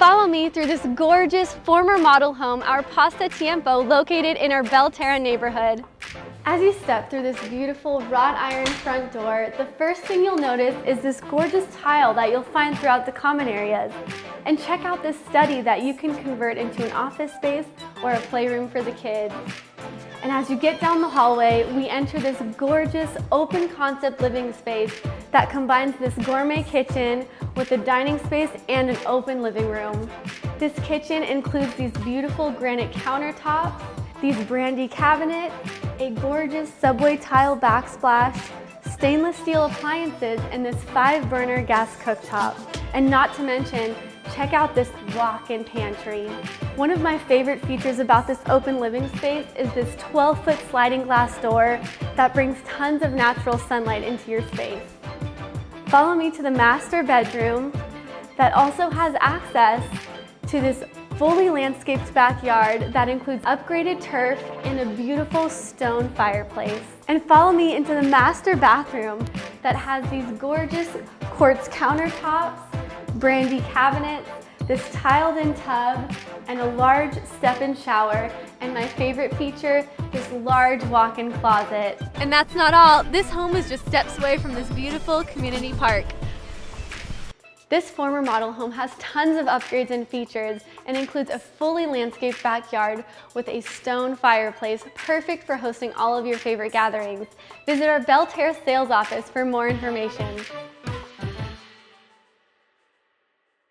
Follow me through this gorgeous former model home, our Pasatiempo, located in our Belterra neighborhood. As you step through this beautiful wrought iron front door, the first thing you'll notice is this gorgeous tile that you'll find throughout the common areas. And check out this study that you can convert into an office space or a playroom for the kids. And as you get down the hallway, we enter this gorgeous open concept living space that combines this gourmet kitchen with a dining space and an open living room. This kitchen includes these beautiful granite countertops, these brandy cabinets, a gorgeous subway tile backsplash, stainless steel appliances, and this 5-burner gas cooktop. And not to mention, check out this walk-in pantry. One of my favorite features about this open living space is this 12-foot sliding glass door that brings tons of natural sunlight into your space. Follow me to the master bedroom that also has access to this fully landscaped backyard that includes upgraded turf and a beautiful stone fireplace. And follow me into the master bathroom that has these gorgeous quartz countertops, brandy cabinets, this tiled-in tub, and a large step-in shower, and my favorite feature, this large walk-in closet. And that's not all. This home is just steps away from this beautiful community park. This former model home has tons of upgrades and features and includes a fully landscaped backyard with a stone fireplace, perfect for hosting all of your favorite gatherings. Visit our Belterra sales office for more information.